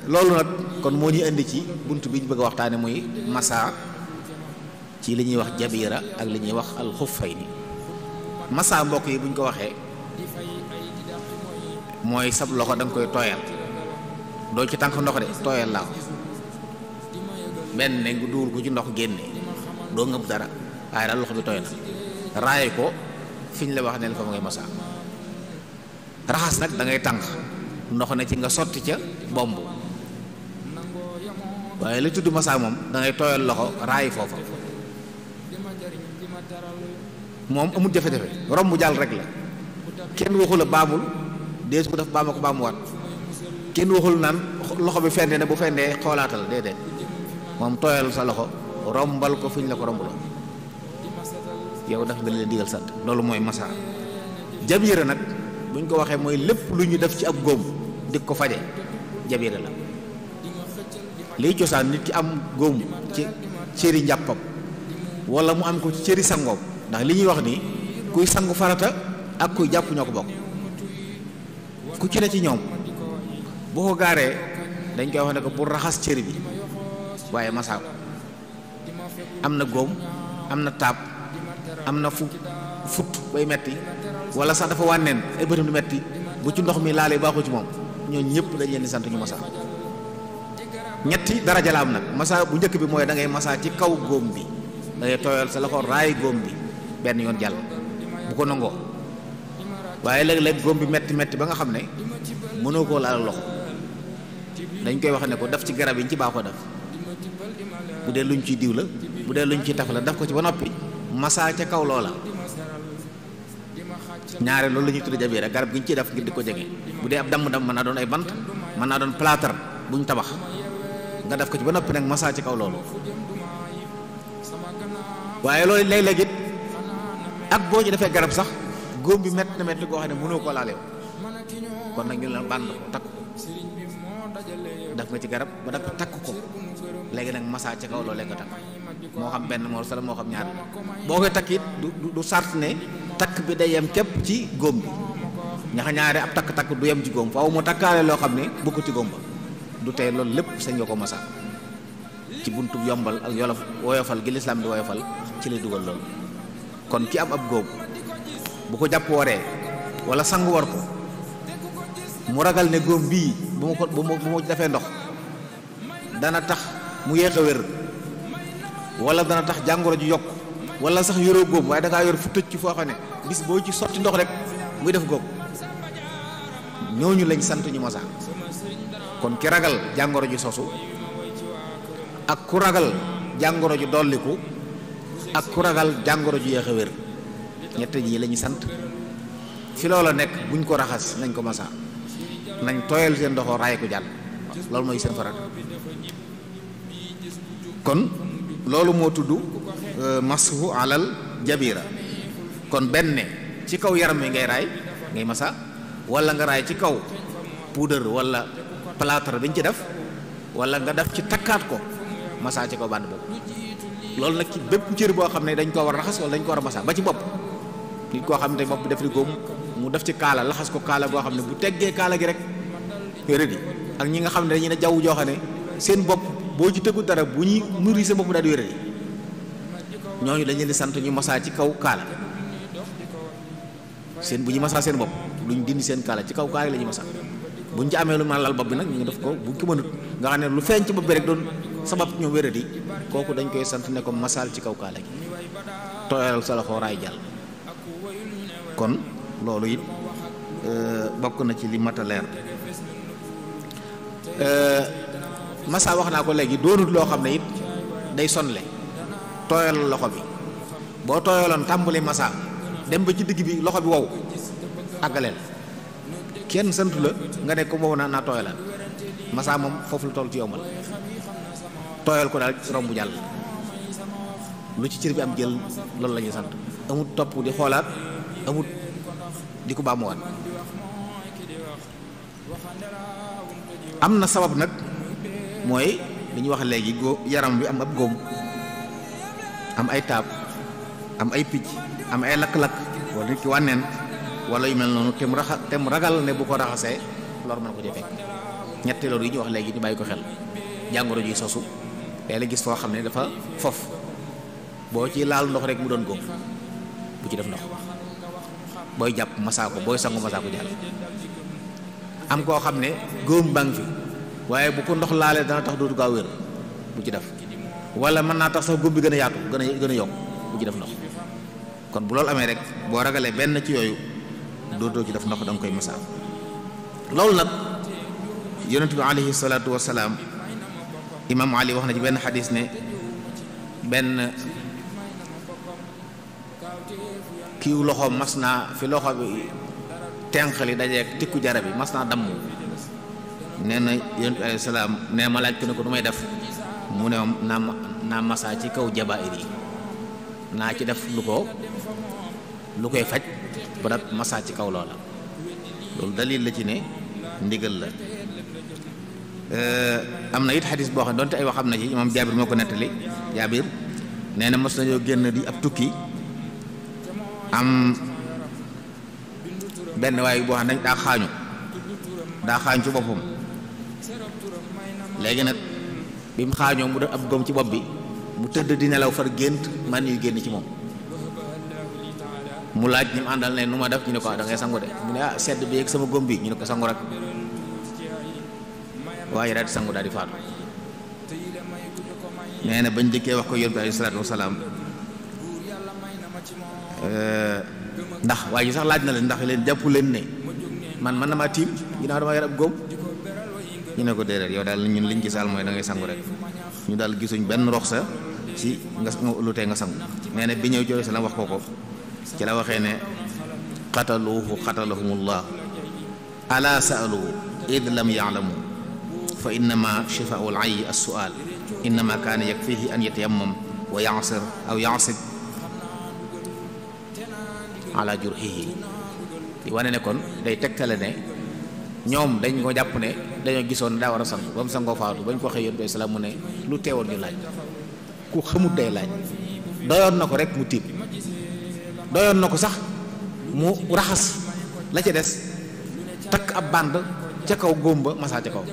loolu nag kon moo ñu indi ci bunt bi ñu bëgg a waxtaane muy masa ci li ñuy wax jabira ak li ñuy wax alxuffayni. masa mbokk yi buñ ko waxee mooy sab loxo da nga koy tooyal, doo ci tànk ndox de, tooyal laa ko benn nga dugal ko ci ndox génne, doo ngëb dara waaye daal loxo bi tooy na, raay ko fi ñu la wax neen fa ma ngay masa. raxas nag da ngay tànk ndox ne ci nga sotti ca bomb, waaye li tudd masa moom da ngay tooyal loxo raay foofa, moom amul jafe-jafe, romb jàll rek la. kenn waxul a baamul dees bu def baama ko baamuwaat, kenn waxul naan loxo bi fende ne bu fendee xoolaatal, déedéet, moom tooyal sa loxo rombal ko fi ñu la ko rombaloo, yow daf nga leen digal sant. loolu mooy masa. jabira nag buñ ko waxee mooy lépp lu ñu def ci ab góom di ko faje, jabira la. liy cosaan nit ki am góom ci cëri njàppam wala mu am ko ci cëri sangoom, ndax li ñuy wax ni kuy sangu farata ak kuy jàpp ñoo ko bokk, ku ci ne ci ñoom boo ko gaaree dañ koy wax ne ko pour raxas cëri bi waaye masaa ko. am na góom, am na taab, am na fut bay metti, wala sax dafa wànneen ay bëtam di metti, bu ci ndox mi laalee baaxu ci moom, ñooñu ñëpp dañ leen di sant ñu masaa. ñetti daraja la am nag. masaa bu njëkk bi mooy da ngay masaa ci kaw góom bi, da ngay tooyal sa loxo raay góom bi benn yoon jàll bu ko nangoo, waaye léeg-léeg góom bi metti metti ba nga xam ne mënoo koo laal loxo, dañ koy wax ne ko def ci garab yi ñu ci baaxoo def, bu dee luñ ciy diw la, bu dee luñ ciy taf la, def ko ci ba noppi masaa ca kaw loola. ñaare loolu la ñuy tudde jabira, garab gi ñu ciy def ngir di ko jege. bu dee ab damm-damm mën naa doon ay bant, mën naa doon plâtre buñ tabax, nga def ko ci ba noppi nag masaa ci kaw loolu. waaye loolu léeg-léeg it ak boo ci defee garab sax góom bi métti na métti koo xam ne mënoo koo laaleew, kon nag ñu la bànd ko takk ko, def nga ci garab ba def takk ko, léegi nag masaa ci kaw loolu léegi nga takk, moo xam benn morceau la moo xam ñaar. boo koy takk it du sart ne takk bi day yem képp ci góom bi, ñaare ab takk-takk du yem ci góom, faaw mu takkaale loo xam ne bokku ci góom ba, du tey loolu lépp sañ nga ko masaa. ci buntu yombal ak woyofal gi lislaam di woyofal ci lay dugal loolu. kon ki am ab góom bu ko jàpp waree wala sangu war ko, mu ragal ne góom bii bu ma defee ndox dana tax mu yéex a wér, wala dana tax jàngoro ju yokk, wala sax yoroo góom waaye da ngaa yor fu tëj ci foo xam ne bis boo ci sotti ndox rek muy def góom, ñooñu lañ sant ñu masaa. kon ki ragal jàngoro ju sosu ak ku ragal jàngoro ju dolliku ak ku ragal jàngoro ju yéex a wér, ñett ñi la ñu sant. fi loola nekk buñ ko raxas nañ ko masaa, nañ tooyal seen ndoxo raay ko jàll, loolu mooy seen farat. kon loolu moo tudd mashu alal jabira. kon benn ci kaw yaram wi ngay raay, ngay masaa, wala nga raay ci kaw poudre wala plâtre biñ ci def, wala nga def ci takkaat ko masaa ci kaw bànd boobu. loolu nag ci bépp cër boo xam ne dañ koo war a raxas wala dañ ko war a masaa, ba ci bopp. nit koo xam ne bopp bi def di góom mu def ci kaala, laxas ko kaala boo xam ne bu teggee kaala gi rek wéradi. ak ñi nga xam ne dañuy ne jaww joo xam ne seen bopp boo ci tëggu dara bu ñuy muri sa bopp daal di wéradi, ñooñu dañ leen di sant ñu masaa ci kaw kaala. bu ñu masaa seen bopp duñ dindi seen kaala, ci kaw kaala la ñuy masaa. buñ ci amee lu mën a lal bopp bi nag ñu def ko, buñ ko mënut nga xam ne lu feeñ ci bopp bi rek doon sabab ñoo wéradi, kooku dañ koy sant ne ko masaal ci kaw kaala gi, tooyal sa loxo raay jàll. kon loolu it bokk na ci li mat a leer. masa wax naa ko léegi doonut loo xam ne it day sonle, tooyal loxo bi. boo tooyaloon tàmbali masa dem ba ci digg bi loxo bi wow àggaleel, kenn santu la nga ne ko wow naa tooyalal. masa moom foofu la toll ci yombal, tooyal ko daal romb jàll, lu ci cër bi am jël, loolu la ñuy sant. amut topp di xoolaat, amut di ko baamuwaat. am na sabab nag, mooy li ñuy wax léegi yaram bi am ab góom, am ay taab, am ay picc, am ay lakk-lakk, wala nit ki wànneen wala yu mel noonu, te mu ragal ne bu ko raxasee lor mën ko ci fekk. ñetti loolu yi ñu wax léegi ñu bàyyi ko xel. jàngoro ji sosu tey la gis foo xam ne dafa fof boo ci laal ndox rek mu doon góom bu ci def ndox booy jàpp masaako booy sangu masaako jàll. am koo xam ne góom baa ngi fi waaye bu ko ndox laalee dana tax dootu gaaw wér bu ci def, wala mën naa tax sax góom bi gën a yaatu gën a yokk bu ci def ndox. kon bu loolu amee rek boo ragalee benn ci yooyu dootoo ci def ndox da nga koy masaa. loolu nag yonent bi alayhi salaatu wasalaam imam Ali wax na ci benn xadis ne benn kiiw loxoom mas naa fi loxo bi tenqali dajeek tikku jara bi mas naa damm. nee na yonent bi alayhi salaam nee ma laaj ko ne ko du may def mu ne naa masaa ci kaw jabaayir yi, naa ci def lu koy faj ba nag masaa ci kaw loola. loolu dalil la ci ne ndigal la. am na it xadis boo xam ne donte ay wax am na ci imam Jaabir moo ko nettali. Jaabir nee na mos nañoo génn di ab tukki am benn waay boo xam ne daa xaañu ci boppam. léegi nag bi mu xaañoo mu def ab góom ci bopp bi mu tëdd di nelaw far gént man yu génn ci moom. mu laaj ñi mu àndal ne nu ma def ñu ne ko da ngay sangu de mu ne sedd bi ak sama góom bi ñu ne ko sangu rek. waaye daal di sangu daal di faatu. nee na bañ dikkee wax ko yonent bi alayhi salaatu wasalaam ndax waaye ji sax laaj na leen ndax leen jàppu leen ne man na maa tiim ginnaaw dama yor ab góom. ñu ne ko déedéet yow daal ñun liñ gisaal mooy da ngay sangu rek. ñu daal gisuñ benn rox sa ci nga lu tee nga sangu. nee na bi ñëw jooy salaam wax ko ci la waxee ne qataluuhu qatalahumullah ala sa'aluhu id lam ya'lamu fa innama shifaa'u al-'ayyi as-su'aal innama kaana yakfihi an yatayammam wa ya'sir aw ya'sib ala jurhihi. di wane ne kon day tegtale ne ñoom dañ ko jàpp ne dañoo gisoon daa war a sang ba mu sangoo faatu bañ ko waxee yonent bi salaam mu ne lu teewoon ñu laaj ku xamut day laaj. doyoon na ko rek mu tiib, doyoon na ko sax mu raxas la ca des takk ab bànd ca kaw góom ba masaa ca kaw.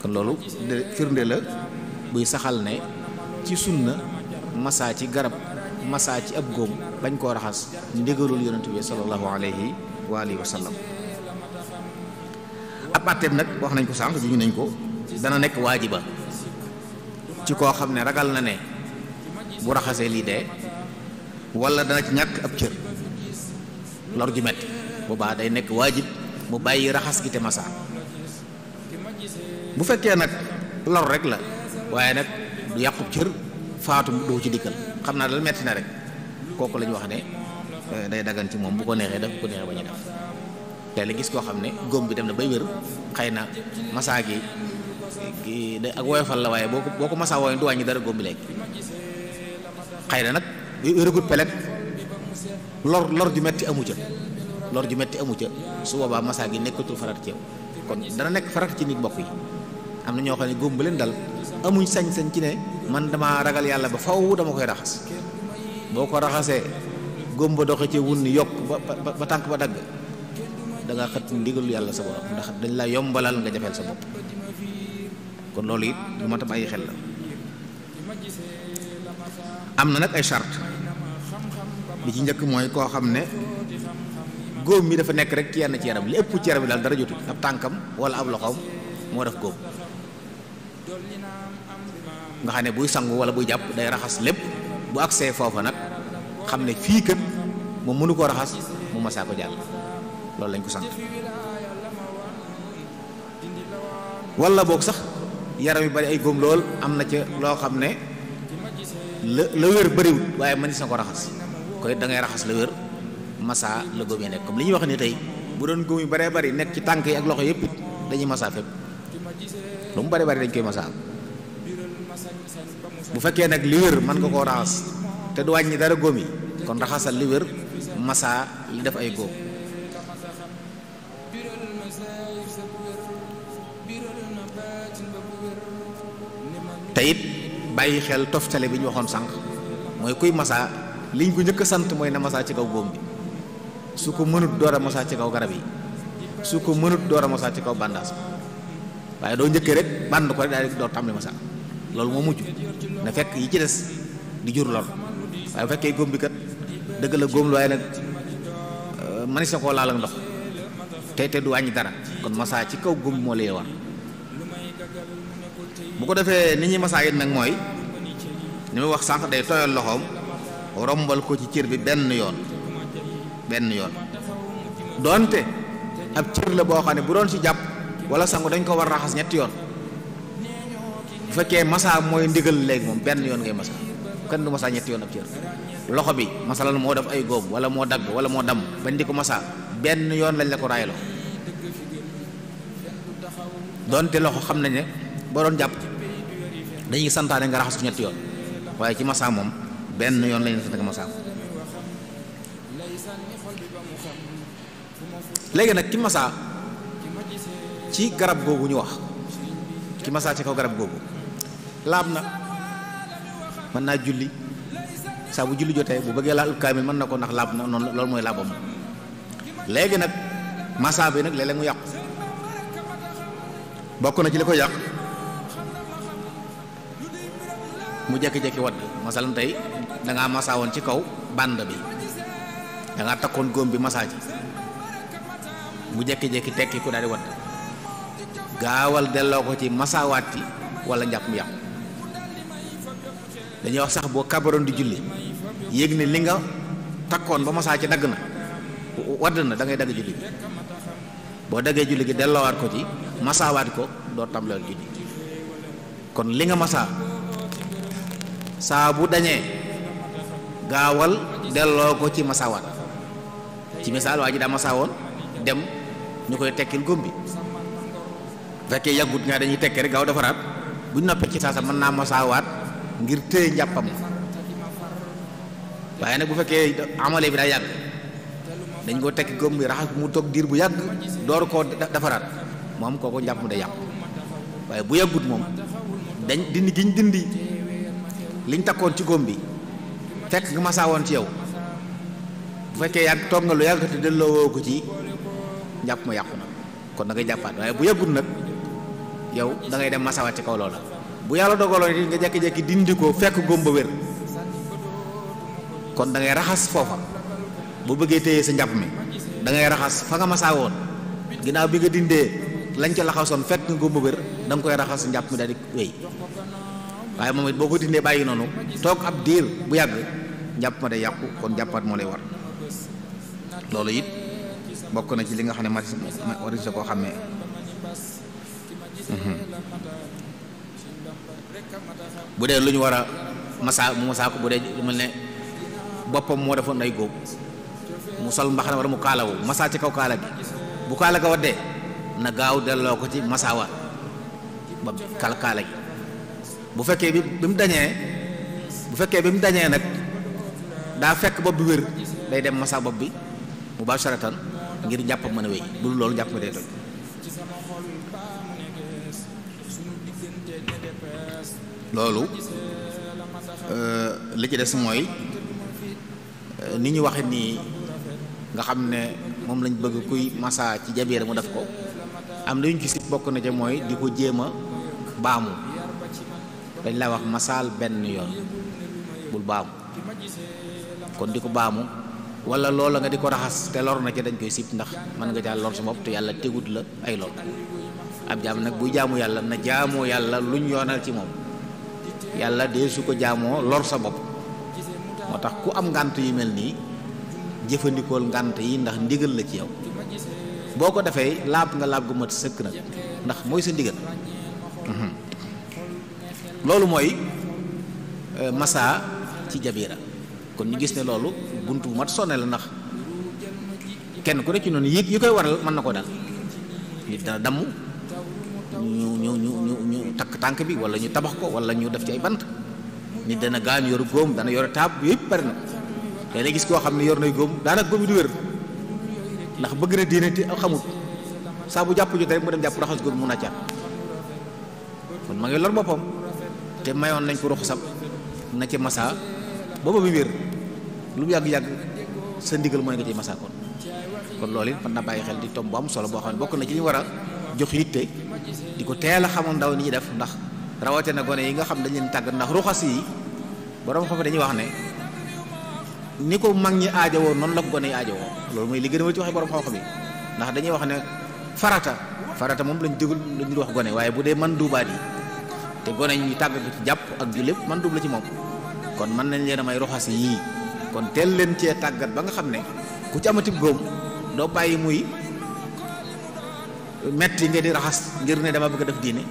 kon loolu firnde la buy saxal ne ci sunna masaa ci garab masaa ci ab góom bañ koo raxas ndigalul yonent bi sallallahu alayhi wa alihi wa sallam. ab àtteem nag wax nañ ko sànq ju ñu nañ ko dana nekk waajiba ci koo xam ne ragal na ne bu raxasee lii dee wala dana ci ñàkk ab cër lor ju metti boobaa day nekk waajib mu bàyyi raxas gi te masaa. bu fekkee nag lor rek la waaye nag du yàqub cër faatu doo ci dikkal xam naa dal metti na rek kooku la ñu wax ne day dagan ci moom bu ko neexee def bu ko neexee bañ a def. te la gis koo xam ne góom bi dem na bay wér xëy na masaa gi ak woyofal la waaye boo ko masaa wooye du wàññi dara góom bi léegi. xëy na nag wéragut pelet lor ju metti amu ca su boobaa masaa gi nekkatul farat ci yow. kon dana nekk farat ci nit mbokk yi. am na ñoo xam ne góom ba leen dal amuñ sañ-sañ ci ne man dama ragal yàlla ba faw dama koy raxas. boo ko raxasee góom ba doxe ci wunni yokk ba tànk ba dagg da nga xët ndigalu yàlla sa borom ndax dañ la yombalal nga jafeel sa bopp. kon loolu it lu ma tam ay xel la. am na nag ay charte bi ci njëkk mooy koo xam ne góom mi dafa nekk rek ci yenn ci yaram li ëpp ci yaram bi daal dara jotul ab tànkam wala ab loxoom moo def góom nga xam ne buy sangu wala buy jàpp day raxas lépp bu agsee foofa nag xam ne fii kat moom mënu koo raxas mu masaa ko jàll. loolu lañ ko sant. wala boog sax yaram yi bari ay góom lool am na ca loo xam ne la wér bariwut waaye mënees na ko raxas koy da ngay raxas la wér masaa la góom yi nekk comme li ñuy wax ni tey bu doon góom yu baree bari nekk ci tànk yi ak loxo yëpp dañuy masaa fépp lu mu bari bari dañ koy masaa. bu fekkee nag li wér mën nga koo raxas te du wàññi dara góom yi kon raxasal li wér masaa li def ay góom. te it bàyyi xel toftale bi ñu waxoon sànq mooy kuy masaa liñ ko njëkk a sant mooy na masaa ci kaw góom bi su ko mënut door a masaa ci kaw garab yi su ko mënut door a masa ci kaw bandaas waaye doo njëkkee rek band ko rek daal di door tàmbali masa loolu moo mujj na fekk yi ci des di jur lor waaye bu fekkee góom bi kat dëgg la góom lu waaye nag manis na koo laal ak ndox te du wàññi dara kon masa ci kaw góom bi moo lay war bu ko defee ni ñuy masa it nag mooy ni muy wax sànq day tooyal loxoom rombal ko ci cër bi benn yoon doonte ab cër la boo xam ne bu doon ci jàpp wala sangu dañ ko war raxas ñetti yoon bu fekkee masa mooy ndigal léegi moom benn yoon ngay masa kenn du masa ñetti yoon ab cër loxo bi masalan moo def ay góom wala moo dagg wala moo damm bañ di ko masa benn yoon lañ la ko raayaloo doonte loxo xam nañ ne boo doon jàpp dañuy santaane nga raxas ko ñetti yoon waaye ci masa moom benn yoon lañ la sant nga masa léegi nag ki masa ci garab googu ñu wax ki masa ci kaw garab googu laab na mën naa julli saa bu julli jotee bu bëggee laal kaamil mën na ko ndax laab na noonu loolu mooy laabam léegi nag masa bi nag léeg-léeg mu yàqu bokk na ci li ko yàq mu jekki-jekki wadd masalan tey dangaa masa woon ci kaw band bi dangaa takkoon góom bi masa ci mu jekki-jekki tekki ku daal di wadd gaawal delloo ko ci masawaat ci wala njàpp mu yàqu dañuy wax sax boo kabaroon di julli yéeg ne li nga takkoon ba masaa ci dagg na wadd na da ngay dagg julli gi boo daggee julli gi delloowaat ko ci masawaat ko doo tàmbali julli kon li nga masaa saa bu dañee gaawal delloo ko ci masawaat ci misaal waa ji daa masaa woon dem ñu koy tekkil góom bi fekkee yàggut ñaa dañuy tekkee rek gaaw defaraat bu ñu noppee ci saa sa mën naa masaawaat ngir téye njàppam waaye nag bu fekkee amale bi daa yàgg dañ koo tekki góom bi raxas mu toog diir bu yàgg door koo defaraat moom kooku njàpp mu day yàqu waaye bu yàggut moom dañ dindi giñ dindi liñ takkoon ci góom bi fekk nga masaawoon ci yow bu fekkee yàgg toog nga lu yàgg te delloo ko ci njàpp ma yàqu na kon da ngay jàppaat waaye bu yàggut nag yow da ngay dem masawaat ci kaw loola bu yàlla dogaloon it nga jekki-jekki dindi ko fekk góom ba wér kon da ngay raxas foofa bu bëggee téye sa njàpp mi da ngay raxas fa nga masaa woon ginnaaw bi nga dindee lañ ca laxasoon fekk nga góom ba wér da nga koy raxas njàpp mi daal di wéy waaye moom it boo ko dindee bàyyi noonu toog ab diir bu yàgg njàpp ma day yàqu kon jàppaat moo lay war loolu it bokk na ci li nga xam ne waris koo xamee bu dee lu ñu war a masaa mu masaa ko bu dee lu mel ne boppam moo defoon ay góob mu sol mbaxana wala mu kaalawu masaa ci kaw kaala gi bu kaala ga waddee na gaaw delloo ko ci masaawaat ba kaala gi bu fekkee bi mu dañee nag daa fekk bopp bi wér day dem masaa bopp bi mubasharatan ngir njàpp mën a wéy bu dul loolu njàpp ma day toj loolu li ci des mooy ni ñu waxe nii nga xam ne moom lañ bëgg kuy massa ci jabeere mu def ko am na ñu ci sit bokk na ca mooy di ko jéem a baamu dañ la wax masaal benn yoon bul baamu kon di ko baamu wala loola nga di ko raxas te lor na ca dañ koy sib ndax mën nga caa lor sa bopp te yàlla tegut la ay lor ab jaam nag buy jaamu yàlla na jaamoo yàlla luñ yoonal ci moom yàlla dee su ko jaamoo lor sa bopp moo tax ku am ngànt yu mel nii jëfandikool ngànt yi ndax ndigal la ci yow boo ko defee laab nga laab gu mat sëkk nag ndax mooy sa ndigal loolu mooy massa ci jabiira kon ñu gis ne loolu bunt bu mat sonne la ndax kenn ku ne ci noonu yi koy waral mën na ko dal nit dana damm ñu takk tànk bi wala ñu tabax ko wala ñu def ci ay bant nit dana gaañ yoru góom dana yore taab yëpp bari na léeg gis koo xam ne yor nay góom daanaka góom yi du wér ndax bëgg na diine te xamut saa bu jàpp jotee rek mu dem jàpp raxas góom mun a caat kon ma ngi lor boppam te mayoon nañ ko ruxsam na ci massa booba bi wér lu mu yàgg-yàgg sa ndigal mooy nga ci massa kon kon loolu it mën na bàyyi xel di tomb bu am solo boo xam ne bokk na ci ñu war a jox yitte di ko teel a xamoon ndaw ni ñuy def, ndax rawatina gone yi nga xam dañ leen tàggat, ndax ruxas yi borom xam dañuy wax ne ni ko mag ñi aajowoo noonu la ko gone yi aajowoo. loolu mooy li gën a ci waxee borom xam-xam yi, ndax dañuy wax ne farata moom lañ dégul lañu wax gone, waaye bu dee man duubaat yi te gone ñi tàggat ci jàpp ak ju lépp man duub la ci moom, kon mën nañ leen a may ruxas yii. kon teel leen cee tàggat ba nga xam ne ku ci amatib góom doo bàyyi muy metti nga di raxas ngir ne dama bëgg a def diine,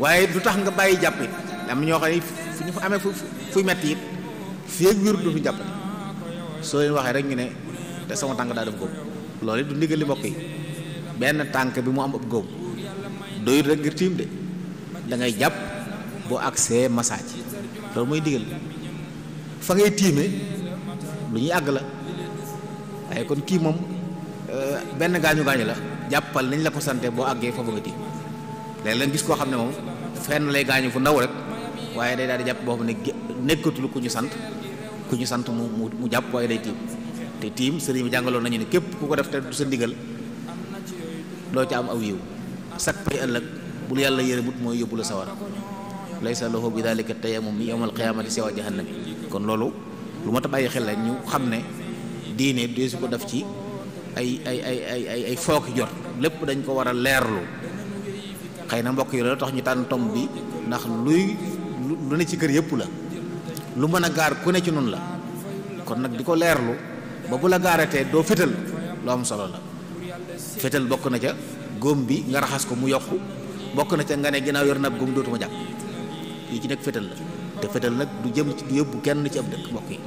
waaye du tax nga bàyyi jàpp it. am ñoo xam ne fu ñu fa amee fuy metti it fii ak wér du fi jàppati, soo leen waxee rek ñu ne te sama tànk daa def góom. loolu it du ndigal li mbokk yi, benn tànk bi mu am ab góom doyut rek ngir tiim de, da ngay jàpp boo agsee massage. loolu mooy ndigal fa ngay tiime lu ñuy àgg la, waaye kon kii moom benn gaañu la jàppal nañ la ko sante boo àggee fa bëgg a tiim. léeg-léeg gis koo xam ne moom fenn lay gaañu fu ndaw rek, waaye day daal di jàpp boo xam ne nekkatul ku ñu sant mu jàpp, waaye day tiim. te tiim sëriñ bi jàngaloon nañu ne képp ku ko def te du sa ndigal doo ca am aw yiw, sak pay ëllëg bul yàlla yërëmut mooy yóbbu la sawar. laysa lahu bi daalika tayammum yawmal qiyaamati siwa jahannami. kon loolu lu ma ta bàyyi xel la, ñu xam ne diine dee su ko def ci ay fooki jot, lépp dañ ko war a leerlu. xëy na mbokk yi loolu tax ñu tànn tomb bi, ndax lu ne ci kër yëpp la, lu mën a gaar ku ne ci noonu la. kon nag di ko leerlu ba bu la gaaratee doo fétal, lu am solo la. fétal bokk na ca góom bi nga raxas ko mu yokku, bokk na ca nga ne ginnaaw yor na ab góom dootuma jàpp. yi ci nekk fétal la, te fétal nag du jëm ci du yóbbu kenn ci ab dëkk mbokk yi.